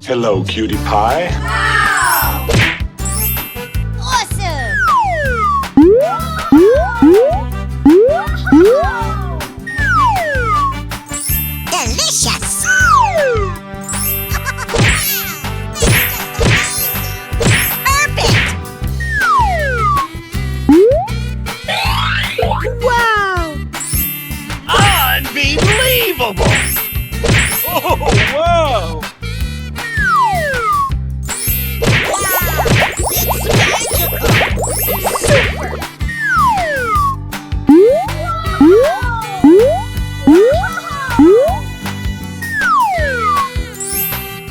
Hello, cutie pie. Awesome! Delicious! Perfect! Wow! Unbelievable! Oh, wow! It's magical! Super!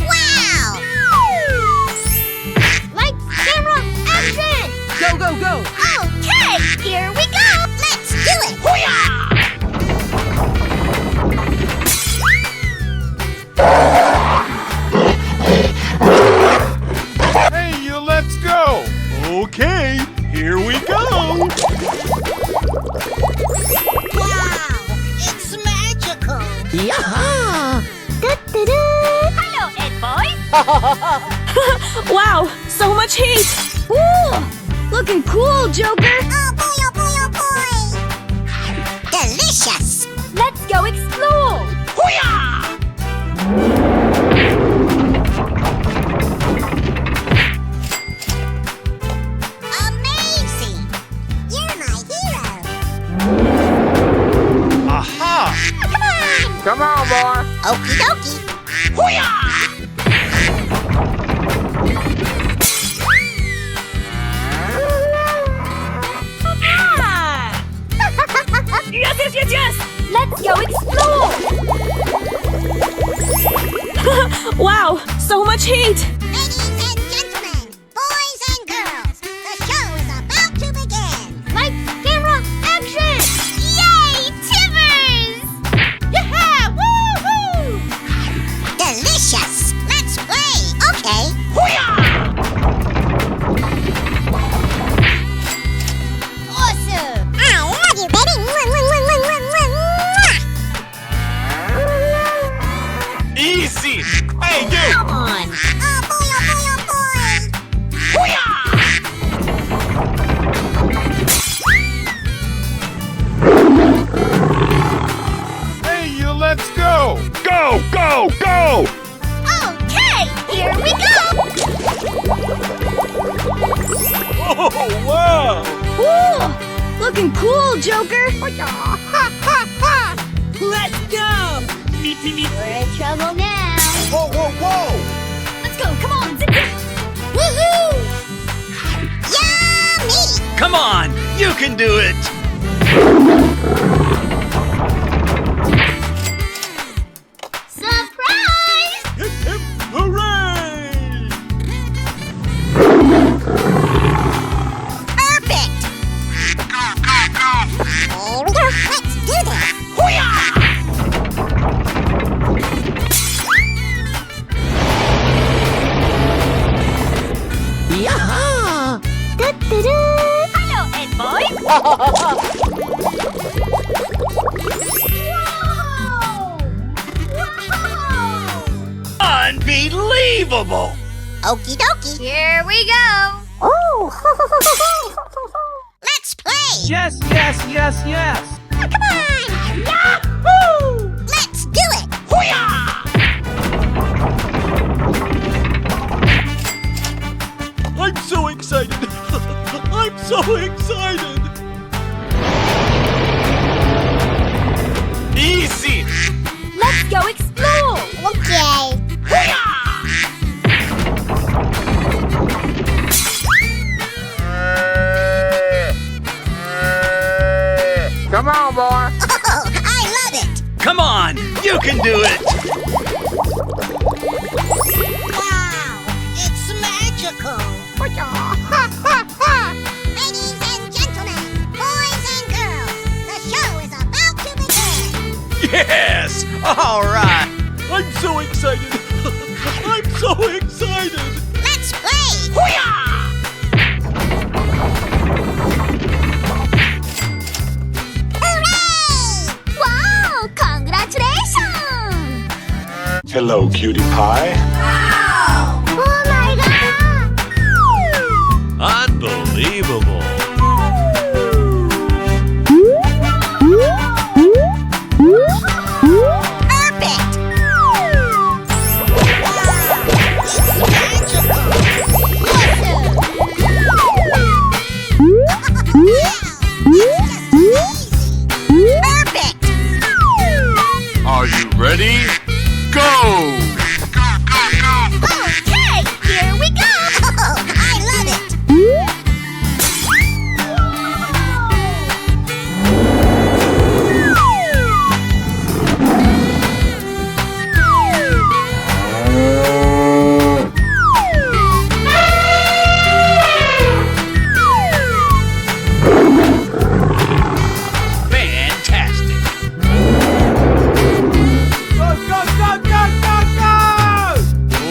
Wow! Lights, camera, action! Go, go, go! Okay, here we go! Let's do it! Hey, you, let's go! Okay, here we go! Wow! It's magical! Yaha! Hello, Ed boy! Wow, so much heat! Ooh, looking cool, Joker! Oh boy, oh boy, oh boy! Delicious! Let's go explore! Amazing! You're my hero! Aha! Come on, boy! Okie dokie! Yes, yes, yes, yes! Let's go explore! Wow, so much heat! Ladies and gentlemen, boys and girls, the show is about to begin! Lights, camera, action! Yay, Timbers! Yeah! Woo-hoo! Delicious! Let's play! Okay! Awesome! I love you, baby! Easy! Hey, you! Come on! Oh boy, oh boy, oh boy! Hey, you, let's go! Go, go, go! Okay, here we go! Oh, wow! Ooh, looking cool, Joker! Let's go! We're in trouble now! Whoa, whoa, whoa! Let's go, come on, zip, zip! Woohoo! Yummy! Come on, you can do it! Surprise! Hip, hip, hooray! Perfect! Here we go, let's do this! Yaha! Hello, Ed boy! Unbelievable! Okie dokie! Here we go! Oh! Let's play! Yes, yes, yes, yes! Come on! Yahoo! Let's do it! I'm so excited! I'm so excited! Easy! Let's go explore! Okay. Come on, boy! Oh, I love it! Come on, you can do it! Wow! It's magical! Ladies and gentlemen, boys and girls, the show is about to begin! Yes! All right! I'm so excited! I'm so excited! Let's play! Hooray! Wow! Congratulations! Hello, cutie pie. Wow! Oh my God! Unbelievable. Perfect! Perfect! Are you ready? Go! Okay, here we go! I love it! Fantastic.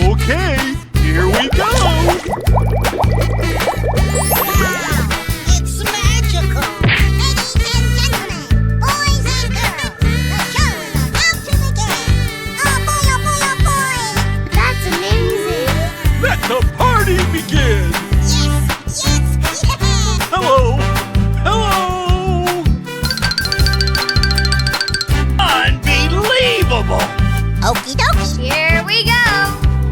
Okay, here we go. It's magical! Ladies and gentlemen, boys and girls, the show is about to begin! Oh boy, oh boy, oh boy! That's amazing! Let the party begin. Yes, yes, yes! Hello. Hello. Unbelievable. Okie dokie! Here we go!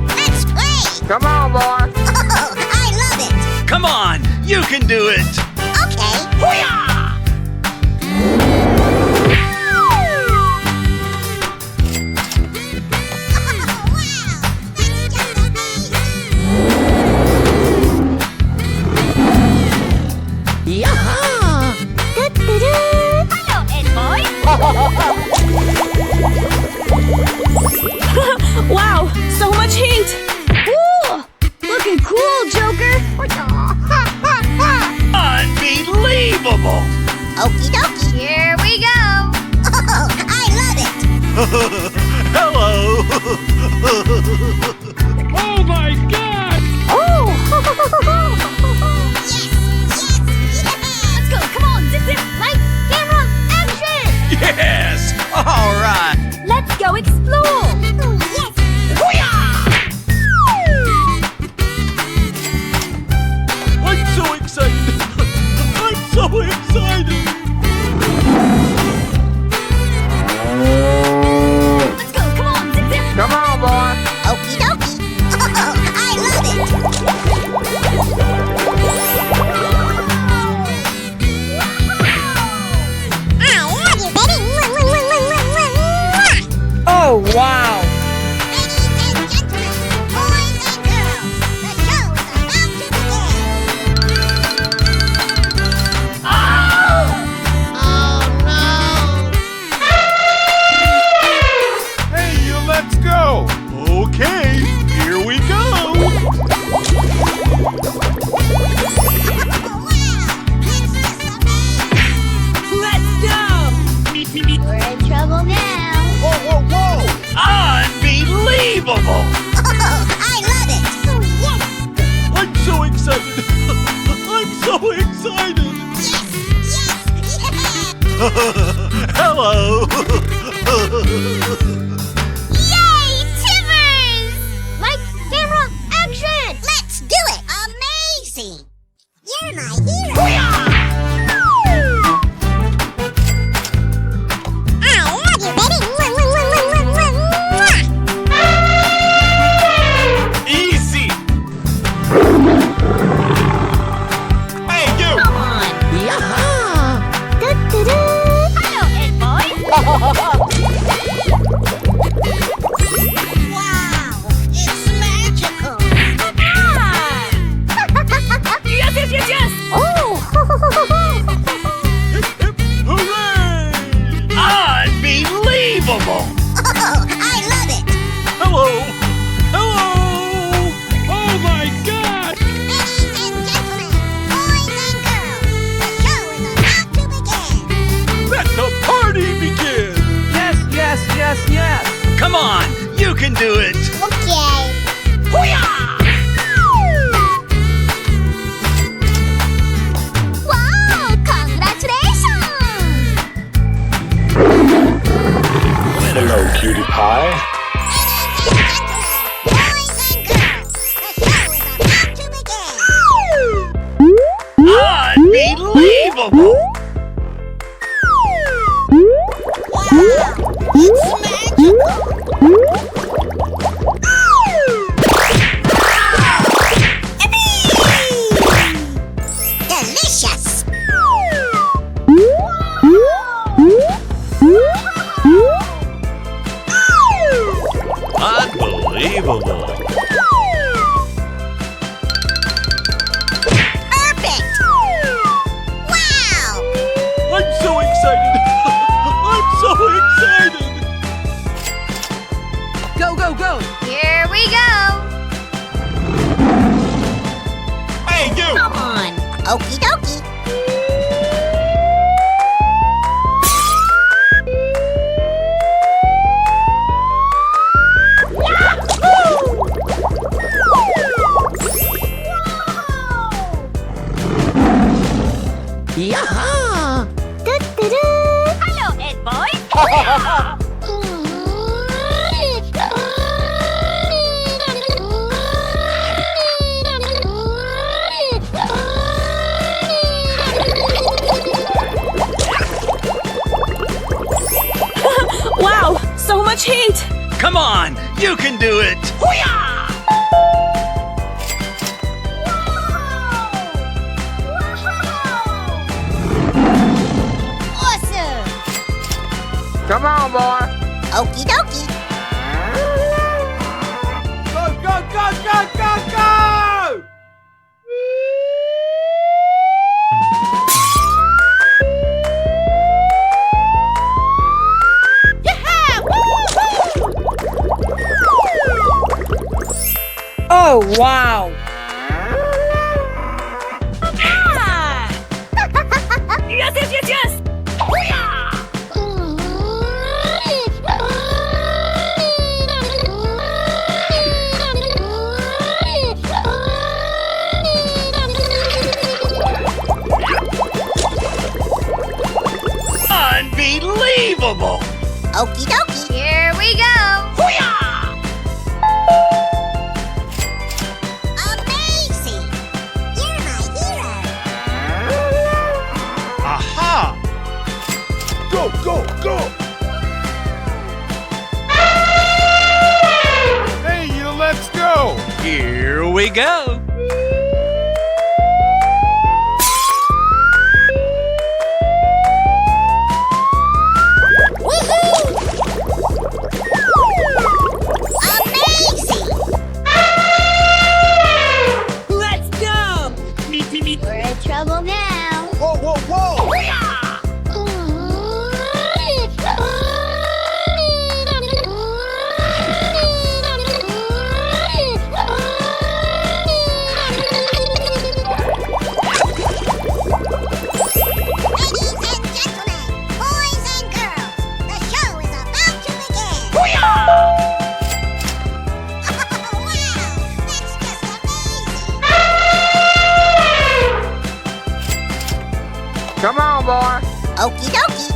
Let's play! Come on, boy. Oh, I love it! Come on, you can do it. Okay! Hoo-yah! Yeah. Hello, Ed boy. Wow, so much heat. Ooh, looking cool, Joker. Unbelievable. Okie dokie! Here we go! Oh, I love it! Hello. Oh my God. Oh, Yes, yes, yes! let's go. Come on, zip zip. Light, camera, action. Yes. All right. Let's go explore. Oh, yes! I'm so excited. I'm so excited. Let's go. Come on, zip zip. Come on, boy. Okie dokie! Oh, I love it! I love you, baby! Oh, wow. Ladies and gentlemen, boys and girls, the show is about to begin! Oh no! Hey, you, let's go. Okay, here we go. Let's go. We're in trouble now! Whoa, whoa, whoa. Unbelievable. Oh, I love it! Oh, yes! I'm so excited. I'm so excited. Yes, yes, yes! Hello. Yay, Timbers! Light, camera, action! Let's do it! Amazing! You're my hero! I love you, baby! Easy. Hey, you. Yeah. Hello, Ed boy. Unbelievable! Delicious! Unbelievable! Perfect! Wow! I'm so excited! I'm so excited! Go, go, go! Here we go! Hey, you! Come on! Okie dokie! Yaha! Hello, Ed Boy! Wow, so much heat! Come on! You can do it! Awesome! Come on, boy. Okie dokie! Go, go, go, go, go, go! Oh, wow! Yes, yes, yes, yes! Unbelievable! Okie dokie! Here we go! Amazing! You're my hero! Aha! Go, go, go! Hey, you, let's go! Here we go! Amazing! Let's go! We're in trouble now! Whoa, whoa, whoa! Ladies and gentlemen, boys and girls, the show is about to begin! Oh, wow! That's just amazing! Come on, boy. Okie dokie!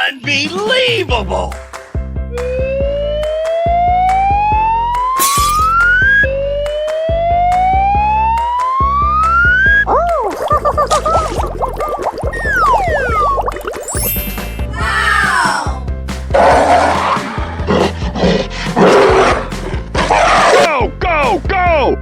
Unbelievable! Go, go, go!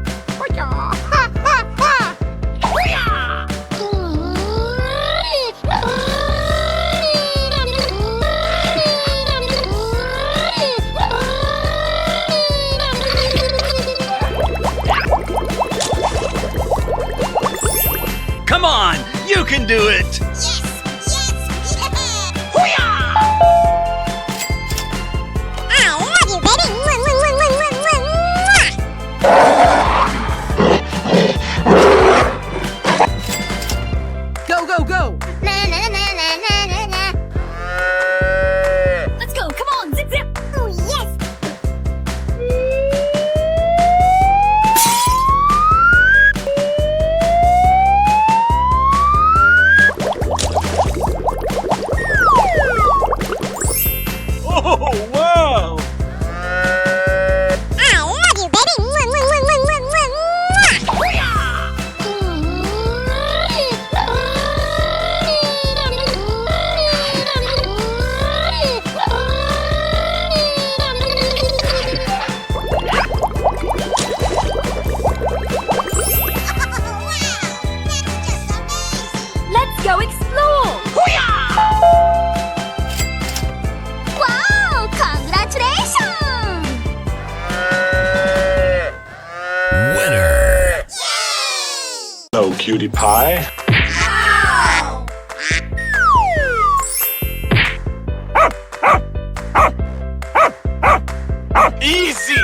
sweet pie? Easy!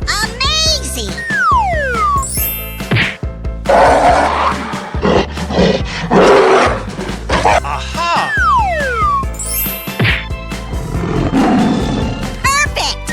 Amazing! Aha! Perfect!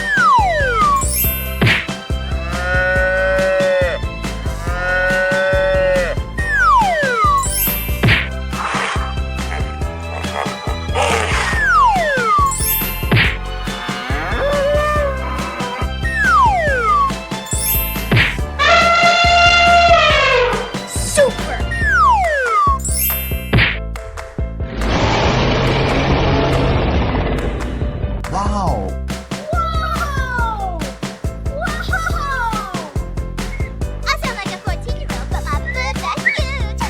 Super! Wow. Whoa! Whoa! I sound like a 14-year-old, but my boobs are huge.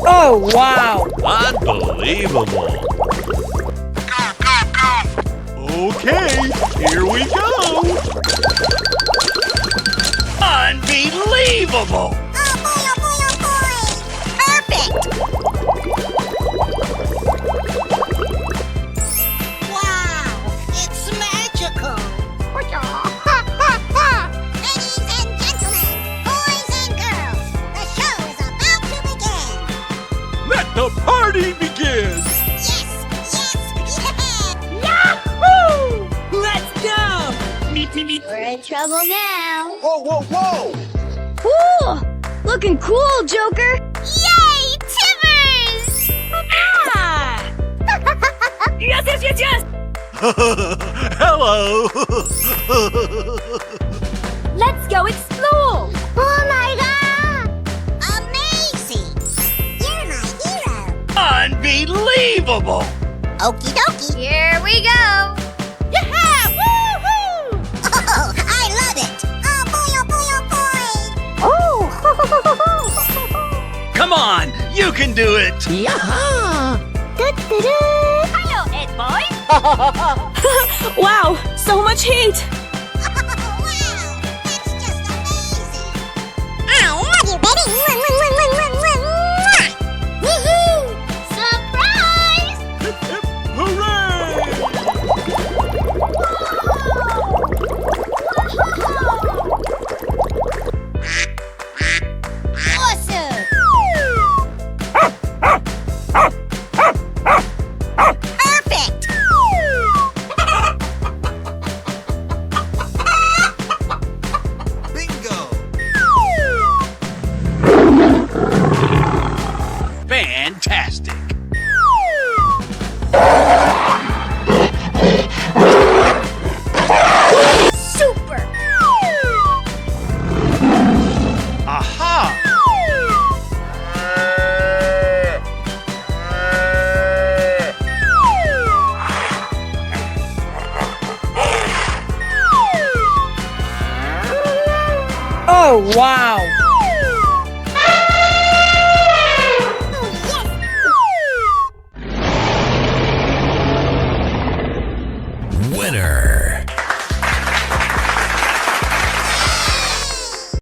Oh, wow! Unbelievable! Okay, here we go. Unbelievable! Oh boy, oh boy, oh boy! Perfect! Wow, it's magical! Ladies and gentlemen, boys and girls, the show is about to begin! Let the party begin. Yes, yes, yeah! Yahoo! Let's go! We're in trouble now! Whoa, whoa, whoa. Ooh, looking cool, Joker. Yay, Timbers! Ah! Yes, yes, yes, yes. Hello. Let's go explore. Oh my god! Amazing! You're my hero! Unbelievable! Okie dokie! Here we go! Yeah! Woohoo! Oh, I love it! Oh boy, oh boy, oh boy! Oh! Come on, you can do it! Hello, Ed boy! Wow, so much heat. Wow! That's just amazing! I love you, baby! Mwah! Woohoo! Surprise! Hooray! Awesome! Perfect! Bingo! Fantastic! Super! Aha! Oh, wow!